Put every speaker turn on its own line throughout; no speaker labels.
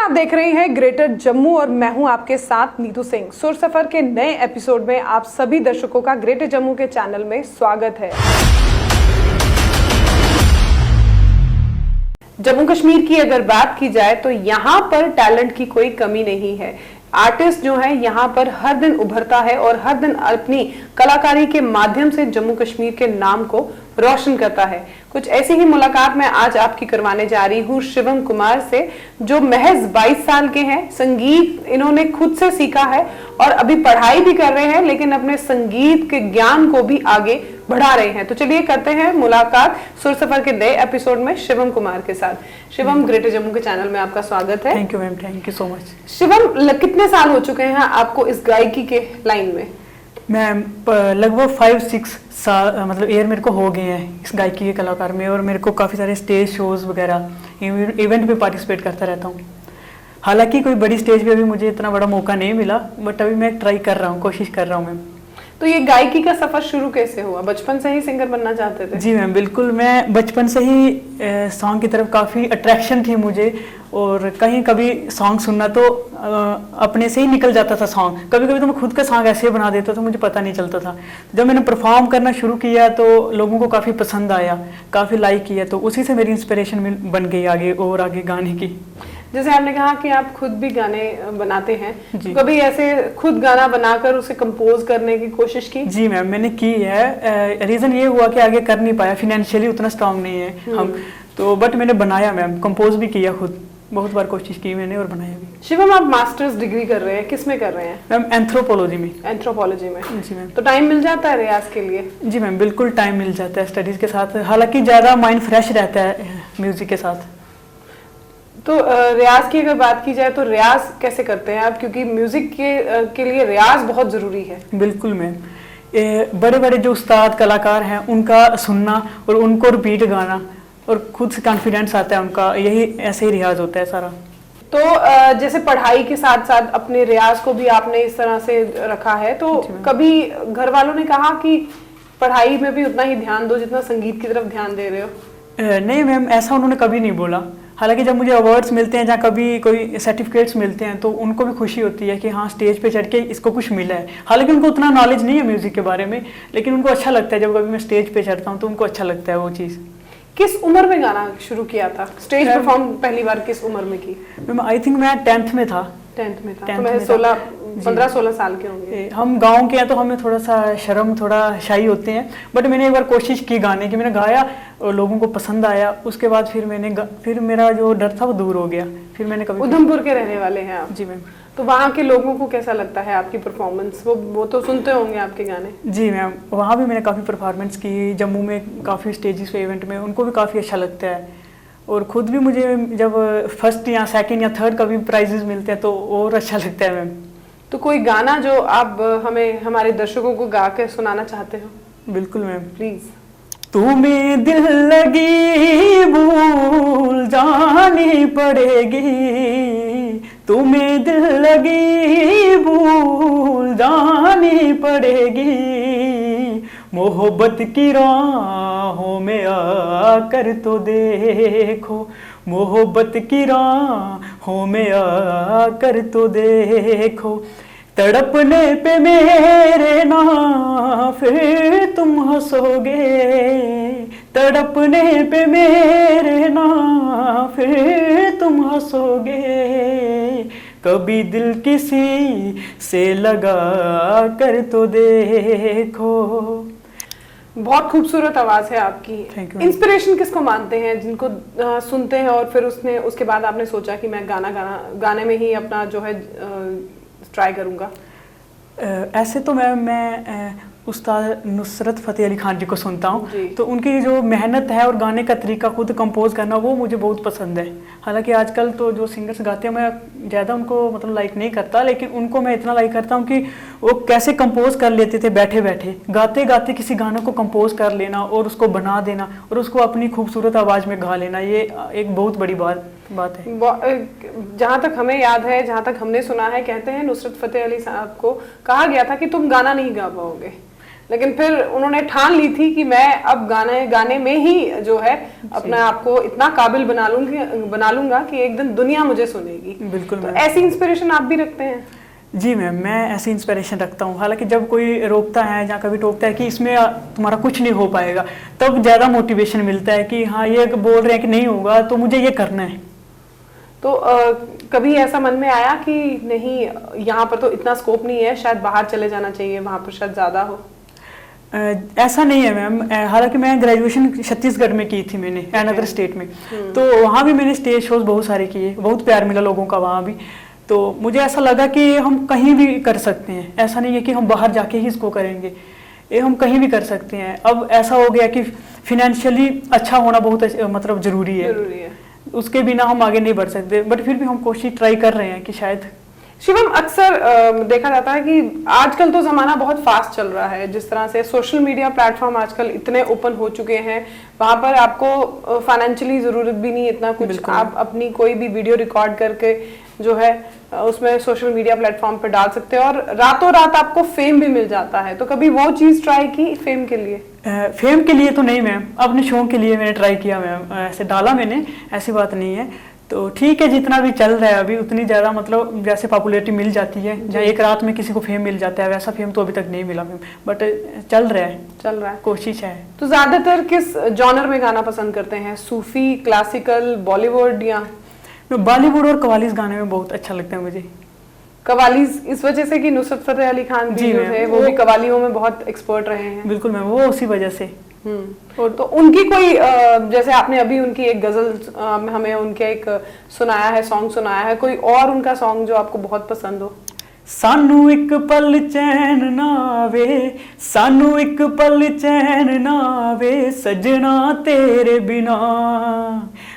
आप देख रहे हैं ग्रेटर जम्मू और मैं हूं आपके साथ नीतू सिंह। सुर सफर के नए एपिसोड में आप सभी दर्शकों का ग्रेटर जम्मू के चैनल में स्वागत है। जम्मू कश्मीर की अगर बात की जाए तो यहाँ पर टैलेंट की कोई कमी नहीं है। आर्टिस्ट जो है यहाँ पर हर दिन उभरता है और हर दिन अपनी कलाकारी के माध्यम से जम्मू कश्मीर के नाम को रोशन करता है। कुछ ऐसी ही मुलाकात मैं आज आपकी करवाने जा रही हूँ शिवम कुमार से, जो महज 22 साल के हैं। संगीत इन्होंने खुद से सीखा है और अभी पढ़ाई भी कर रहे हैं, लेकिन अपने संगीत के ज्ञान को भी आगे बढ़ा रहे हैं। तो चलिए करते हैं मुलाकात सुर सफर के नए एपिसोड में शिवम कुमार के साथ। शिवम, ग्रेटर जम्मू के चैनल में आपका स्वागत है।
Thank you ma'am, thank you so much.
Shivam, कितने साल हो चुके हैं आपको इस गायकी के लाइन में?
मैम लगभग 5-6 साल मतलब ईयर मेरे को हो गए हैं इस गायकी के कलाकार में, और मेरे को काफ़ी सारे स्टेज शोज वगैरह इवेंट में पार्टिसिपेट करता रहता हूँ। हालांकि कोई बड़ी स्टेज पे अभी मुझे इतना बड़ा मौका नहीं मिला, बट अभी मैं ट्राई कर रहा हूँ, कोशिश कर रहा हूँ मैम।
तो ये गायकी का सफर शुरू कैसे हुआ? बचपन से ही सिंगर बनना चाहते थे?
जी मैम, बिल्कुल। मैं बचपन से ही सॉन्ग की तरफ काफ़ी अट्रैक्शन थी मुझे, और कहीं कभी सॉन्ग सुनना तो अपने से ही निकल जाता था सॉन्ग। कभी कभी तो मैं खुद का सॉन्ग ऐसे बना देता था, मुझे पता नहीं चलता था। जब मैंने परफॉर्म करना शुरू किया तो लोगों को काफ़ी पसंद आया, काफ़ी लाइक किया, तो उसी से मेरी इंस्पिरेशन बन गई आगे और आगे गाने की।
जैसे आपने कहा कि आप खुद भी गाने बनाते हैं, तो कभी ऐसे खुद गाना बनाकर उसे कंपोज करने की कोशिश की?
जी मैम, मैंने की है। रीज़न ये हुआ कि आगे कर नहीं पाया, फिनेंशियली उतना स्ट्रांग नहीं है हम तो, बट मैंने बनाया मैम, कंपोज भी किया खुद, बहुत बार कोशिश की मैंने और बनाया भी।
शिवम, आप मास्टर्स डिग्री कर रहे हैं, किस में कर रहे हैं?
मैम एंथ्रोपोलॉजी में।
एंथ्रोपोलॉजी में?
जी मैम।
तो टाइम मिल जाता है रियाज के लिए?
जी मैम, बिल्कुल टाइम मिल जाता है स्टडीज के साथ। हालांकि ज़्यादा माइंड फ्रेश रहता है म्यूजिक के साथ।
तो रियाज की अगर बात की जाए तो रियाज कैसे करते हैं आप? क्योंकि म्यूजिक के लिए रियाज बहुत जरूरी है।
बिल्कुल मैम, बड़े बड़े जो उस्ताद कलाकार हैं उनका सुनना और उनको रिपीट गाना, और खुद से कॉन्फिडेंस आता है उनका, यही ऐसे ही रियाज होता है सारा।
तो जैसे पढ़ाई के साथ साथ अपने रियाज को भी आपने इस तरह से रखा है, तो कभी घर वालों ने कहा कि पढ़ाई में भी उतना ही ध्यान दो जितना संगीत की तरफ ध्यान दे रहे हो?
नहीं मैम, ऐसा उन्होंने कभी नहीं बोला। हालांकि जब मुझे अवार्ड्स मिलते हैं, जहाँ कभी कोई सर्टिफिकेट्स मिलते हैं, तो उनको भी खुशी होती है कि हाँ स्टेज पे चढ़ के इसको कुछ मिला है। हालांकि उनको उतना नॉलेज नहीं है म्यूजिक के बारे में, लेकिन उनको अच्छा लगता है जब कभी मैं स्टेज पे चढ़ता हूँ तो उनको अच्छा लगता है वो चीज़।
किस उम्र में गाना शुरू किया था? स्टेज परफॉर्म पहली बार किस उम्र में की?
मैम आई थिंक मैं 10th में था।
10th में था, तो मैं 15-16 साल के होंगे।
हम गांव के हैं तो हमें थोड़ा सा शर्म, थोड़ा शाई होते हैं, बट मैंने एक बार कोशिश की गाने की, मैंने गाया और लोगों को पसंद आया। उसके बाद फिर मेरा जो डर था वो दूर हो गया। फिर मैंने कभी।
उधमपुर के रहने वाले हैं आप?
जी मैम।
तो वहाँ के लोगों को कैसा लगता है आपकी परफॉर्मेंस? वो तो सुनते होंगे आपके गाने।
जी मैम, वहाँ भी मैंने काफ़ी परफॉर्मेंस की, जम्मू में काफ़ी स्टेजेस पे इवेंट में, उनको भी काफ़ी अच्छा लगता है। और खुद भी मुझे जब फर्स्ट या सेकंड या थर्ड कभी प्राइजेस मिलते हैं तो और अच्छा लगता है मैम।
तो कोई गाना जो आप हमें, हमारे दर्शकों को गा के सुनाना चाहते हो?
बिल्कुल मैम।
प्लीज।
तुम्हें दिल लगी भूल जानी पड़ेगी, तुम्हें दिल लगी भूल जानी पड़ेगी, मोहब्बत की राहों में आकर तो देखो, मोहब्बत की राहों में आकर तो देखो, तड़पने पे मेरे ना फिर तुम हंसोगे, तड़पने पे मेरे ना फिर तुम हंसोगे, कभी दिल किसी से लगा कर तो देखो।
बहुत खूबसूरत आवाज है आपकी। इंस्पिरेशन किसको मानते हैं, जिनको सुनते हैं और फिर उसके बाद आपने सोचा कि मैं गाने में ही अपना जो है ट्राई करूंगा?
ऐसे तो मैं उस्ताद नुसरत फ़तेह अली खान जी को सुनता हूँ, तो उनकी जो मेहनत है और गाने का तरीका खुद कंपोज करना, वो मुझे बहुत पसंद है। हालांकि आजकल तो जो सिंगर्स गाते हैं मैं ज़्यादा उनको मतलब लाइक नहीं करता, लेकिन उनको मैं इतना लाइक करता हूँ कि वो कैसे कंपोज कर लेते थे बैठे बैठे, गाते गाते किसी गाने को कंपोज कर लेना और उसको बना देना और उसको अपनी खूबसूरत आवाज़ में गा लेना, ये एक बहुत बड़ी बात है।
जहाँ तक हमें याद है, जहाँ तक हमने सुना है, कहते हैं नुसरत फ़तेह अली साहब को कहा गया था कि तुम गाना नहीं गा पाओगे। लेकिन फिर उन्होंने ठान ली थी कि मैं अब गाने में ही जो है अपने आप को इतना काबिल बना लूंगा कि एक दिन दुनिया मुझे सुनेगी।
बिल्कुल।
तो ऐसी इंस्पिरेशन आप भी रखते हैं?
जी मैम, मैं ऐसी इंस्पिरेशन रखता हूँ। हालांकि जब कोई रोकता है या कभी टोकता है कि इसमें तुम्हारा कुछ नहीं हो पाएगा, तब ज़्यादा मोटिवेशन मिलता है कि हाँ ये बोल रहे हैं कि नहीं होगा तो मुझे ये करना है।
तो कभी ऐसा मन में आया कि नहीं, यहाँ पर तो इतना स्कोप नहीं है, शायद बाहर चले जाना चाहिए, वहाँ पर शायद ज़्यादा हो?
ऐसा नहीं है मैम। हालांकि मैं ग्रेजुएशन छत्तीसगढ़ में की थी मैंने, अनदर स्टेट में। तो वहाँ भी मैंने स्टेज शोज बहुत सारे किए, बहुत प्यार मिला लोगों का वहाँ भी। तो मुझे ऐसा लगा कि हम कहीं भी कर सकते हैं, ऐसा नहीं है कि हम बाहर जाके ही इसको करेंगे, ये हम कहीं भी कर सकते हैं। अब ऐसा हो गया कि फिनेंशियली अच्छा होना बहुत मतलब ज़रूरी है, उसके बिना हम आगे नहीं बढ़ सकते, बट फिर भी हम कोशिश ट्राई कर रहे हैं कि शायद।
शिवम, अक्सर देखा जाता है कि आजकल तो ज़माना बहुत फास्ट चल रहा है, जिस तरह से सोशल मीडिया प्लेटफॉर्म आजकल इतने ओपन हो चुके हैं, वहाँ पर आपको फाइनेंशियली ज़रूरत भी नहीं इतना कुछ, आप अपनी कोई भी वीडियो रिकॉर्ड करके जो है उसमें सोशल मीडिया प्लेटफॉर्म पे डाल सकते हैं और रातों रात आपको फेम भी मिल जाता है। तो कभी वो चीज़ ट्राई की फेम के लिए?
फेम के लिए तो नहीं मैम, अपने शौक के लिए मैंने ट्राई किया मैम। ऐसे डाला मैंने, ऐसी बात नहीं है। तो ठीक है, जितना भी चल रहा है अभी उतनी ज़्यादा मतलब जैसे पॉपुलैरिटी मिल जाती है, जहाँ एक रात में किसी को फेम मिल जाता है, वैसा फेम तो अभी तक नहीं मिला मैम, बट चल रहा है, कोशिश है।
तो ज़्यादातर किस जॉनर में गाना पसंद करते हैं? सूफी, क्लासिकल, बॉलीवुड या?
बॉलीवुड और कवालीज गाने में बहुत अच्छा लगता है मुझे।
कवालीज इस वजह से कि नुसरत फतेह अली खान जी जो है वो भी कवालियों में बहुत एक्सपर्ट रहे हैं।
बिल्कुल मैम, वो उसी वजह से।
और तो उनकी कोई जैसे आपने अभी उनकी एक गजल हमें उनके एक सुनाया है, सॉन्ग सुनाया है, कोई और उनका सॉन्ग जो आपको बहुत पसंद हो?
सानू एक पल चैन ना आवे, सानू एक पल चैन ना आवे, सजना तेरे बिना,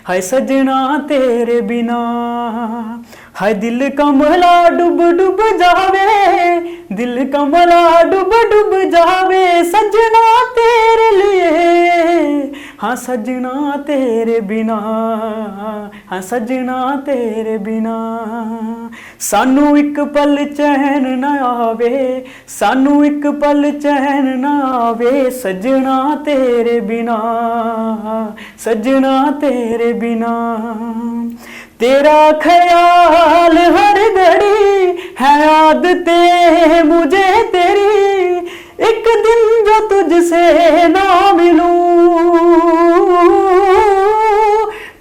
हाय सजना तेरे बिना, हाय दिल कमला डूब डूब जावे, दिल कमला डूब डूब जावे, सजना तेरे लिए, हाँ सजना तेरे बिना, हाँ सजना तेरे बिना, सानू एक पल चैन ना आवे, सानू एक पल चैन ना आवे, सजना तेरे बिना, सजना तेरे बिना, तेरा ख्याल हर घड़ी है आदतें मुझे तेरी, एक दिन जो तुझसे ना मिलूं,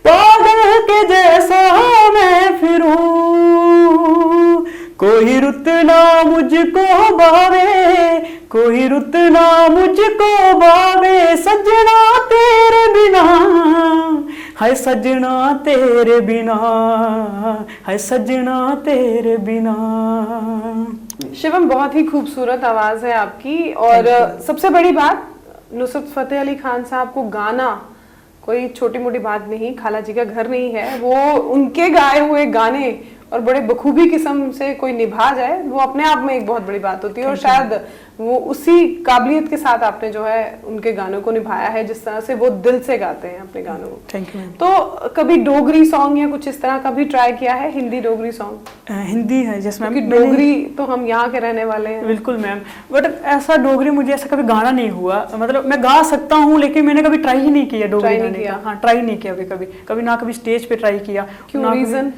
पागल के जैसा मैं फिरूं, कोई रुत ना मुझको बावे, कोई रुत ना मुझको बावे, सजना तेरे बिना, हाय सजना तेरे बिना, हाय सजना तेरे बिना।
शिवम, बहुत ही खूबसूरत आवाज है आपकी, और सबसे बड़ी बात, नुसरत फतेह अली खान साहब को गाना कोई छोटी मोटी बात नहीं, खाला जी का घर नहीं है, वो उनके गाए हुए गाने और बड़े बखूबी किस्म से कोई निभा जाए, वो अपने आप में एक बहुत बड़ी बात होती है। और शायद वो उसी काबिलियत के साथ आपने जो है उनके गानों को निभाया है, जिस तरह से वो दिल से गाते हैं अपने गानों को।
Thank you.
तो कभी डोगरी सॉन्ग या कुछ इस तरह का भी ट्राई किया है? हिंदी डोगरी सॉन्ग?
हिंदी है जैसे मैम,
डोगरी तो हम यहाँ के रहने वाले हैं।
बिल्कुल मैम, बट ऐसा डोगरी मुझे ऐसा कभी गाना नहीं हुआ, मतलब मैं गा सकता हूँ लेकिन मैंने कभी ट्राई ही नहीं किया डोगरी गाने का। हाँ, ट्राई नहीं किया कभी ना कभी स्टेज पे ट्राई किया।
क्यों?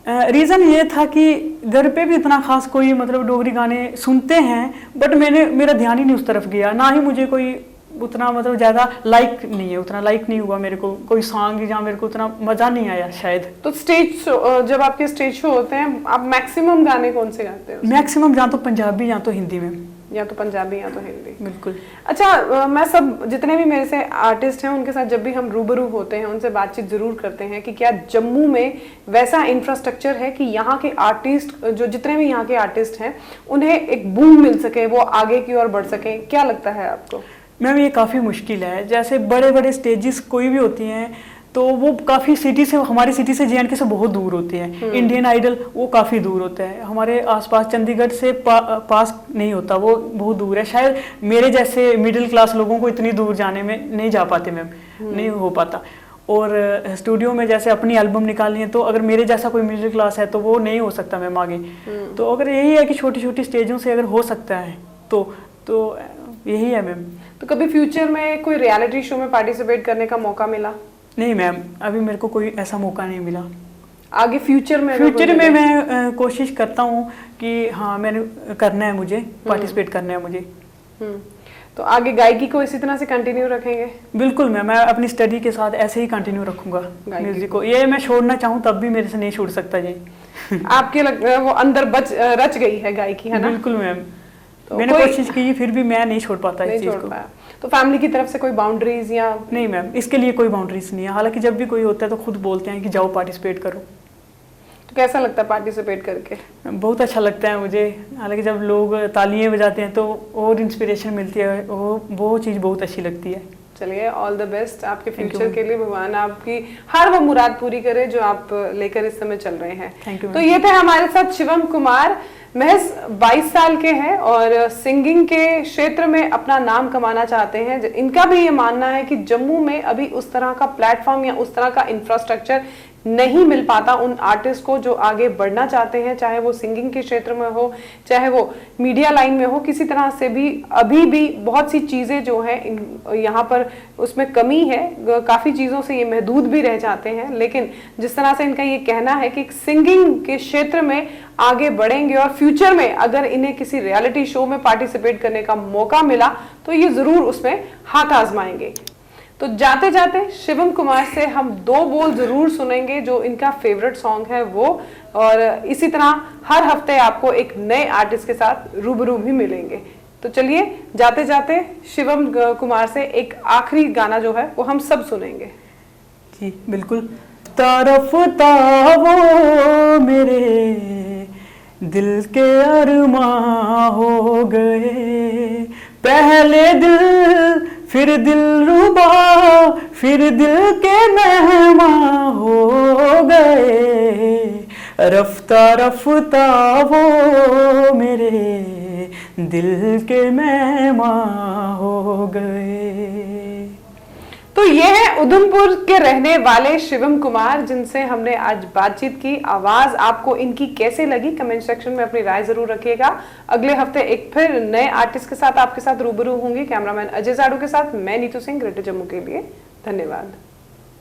रीज़न ये था कि घर पे भी इतना खास कोई मतलब डोगरी गाने सुनते हैं, बट मेरा ध्यान ही नहीं उस तरफ गया, ना ही मुझे कोई उतना मतलब ज़्यादा लाइक नहीं हुआ मेरे को कोई सॉन्ग, जहाँ मेरे को उतना मज़ा नहीं आया शायद।
तो स्टेज शो, जब आपके स्टेज शो होते हैं, आप मैक्सिमम गाने कौन से गाते हैं?
मैक्सिमम या तो पंजाबी या तो हिंदी में।
या तो पंजाबी या तो हिंदी।
बिल्कुल।
अच्छा, मैं सब जितने भी मेरे से आर्टिस्ट हैं उनके साथ जब भी हम रूबरू होते हैं, उनसे बातचीत जरूर करते हैं कि क्या जम्मू में वैसा इंफ्रास्ट्रक्चर है कि यहाँ के आर्टिस्ट, जो जितने भी यहाँ के आर्टिस्ट हैं, उन्हें एक बूम मिल सके, वो आगे की ओर बढ़ सके। क्या लगता है आपको?
मैम, ये काफ़ी मुश्किल है। जैसे बड़े बड़े स्टेजेस कोई भी होती हैं तो वो काफ़ी सिटी से, हमारी सिटी से JNK से बहुत दूर होते हैं। इंडियन आइडल वो काफ़ी दूर होता है, हमारे आसपास चंडीगढ़ से पास नहीं होता, वो बहुत दूर है। शायद मेरे जैसे मिडिल क्लास लोगों को इतनी दूर जाने में नहीं जा पाते मैम, नहीं हो पाता। और स्टूडियो में जैसे अपनी एल्बम निकालनी है, तो अगर मेरे जैसा कोई मिडिल क्लास है तो वो नहीं हो सकता मैम आगे। तो अगर यही है कि छोटी छोटी स्टेजों से अगर हो सकता है तो यही है मैम।
तो कभी फ्यूचर में कोई रियलिटी शो में पार्टिसिपेट करने का मौका मिला?
नहीं मैम, अभी मेरे को कोई ऐसा मौका नहीं मिला।
आगे फ्यूचर में
मैं कोशिश करता हूँ कि हाँ मैंने करना है, मुझे पार्टिसिपेट करना है मुझे।
तो आगे गायकी को इसी तरह से कंटिन्यू रखेंगे?
बिल्कुल मैम, मैं अपनी स्टडी के साथ ऐसे ही कंटिन्यू रखूंगा म्यूजिक को। ये मैं छोड़ना चाहूँ तब भी मेरे से नहीं छूट सकता जी।
आपके वो अंदर रच गई है गायकी, है ना?
बिल्कुल मैम, तो मैंने कोशिश की फिर भी मैं नहीं छोड़ पाता इस चीज को।
तो फैमिली की तरफ से कोई बाउंड्रीज या?
नहीं मैम, इसके लिए कोई बाउंड्रीज नहीं है। हालांकि जब भी कोई होता है तो खुद बोलते हैं कि जाओ पार्टिसिपेट करो।
तो कैसा लगता है पार्टिसिपेट करके?
बहुत अच्छा लगता है मुझे। हालांकि जब लोग तालियां बजाते हैं तो और इंस्पिरेशन मिलती है, वो चीज़ बहुत अच्छी लगती है।
चलिए, ऑल द बेस्ट आपके फ्यूचर के लिए। भगवान आपकी हर वो मुराद पूरी करे जो आप लेकर इस समय चल रहे हैं।
Thank you.
तो ये थे हमारे साथ शिवम कुमार, महज 22 साल के हैं और सिंगिंग के क्षेत्र में अपना नाम कमाना चाहते हैं। इनका भी ये मानना है कि जम्मू में अभी उस तरह का प्लेटफॉर्म या उस तरह का इंफ्रास्ट्रक्चर नहीं मिल पाता उन आर्टिस्ट को जो आगे बढ़ना चाहते हैं, चाहे वो सिंगिंग के क्षेत्र में हो, चाहे वो मीडिया लाइन में हो। किसी तरह से भी अभी भी बहुत सी चीज़ें जो हैं यहाँ पर उसमें कमी है, काफ़ी चीज़ों से ये महदूद भी रह जाते हैं। लेकिन जिस तरह से इनका ये कहना है कि सिंगिंग के क्षेत्र में आगे बढ़ेंगे और फ्यूचर में अगर इन्हें किसी रियलिटी शो में पार्टिसिपेट करने का मौका मिला तो ये ज़रूर उसमें हाथ आजमाएंगे। तो जाते जाते शिवम कुमार से हम 2 बोल जरूर सुनेंगे जो इनका फेवरेट सॉन्ग है वो, और इसी तरह हर हफ्ते आपको एक नए आर्टिस्ट के साथ रूबरू भी मिलेंगे। तो चलिए जाते जाते शिवम कुमार से एक आखिरी गाना जो है वो हम सब सुनेंगे।
जी बिल्कुल। तरफ वो मेरे दिल के अरमां हो गए, पहले दिल फिर दिल रुबा फिर दिल के मेहमान हो गए, रफ्ता रफ्ता वो मेरे दिल के मेहमान हो गए।
तो ये है उधमपुर के रहने वाले शिवम कुमार जिनसे हमने आज बातचीत की। आवाज आपको इनकी कैसे लगी कमेंट सेक्शन में अपनी राय जरूर रखिएगा। अगले हफ्ते एक फिर नए आर्टिस्ट के साथ आपके साथ रूबरू होंगी। कैमरामैन अजय जाड़ू के साथ मैं नीतू सिंह, ग्रेटर जम्मू के लिए। धन्यवाद।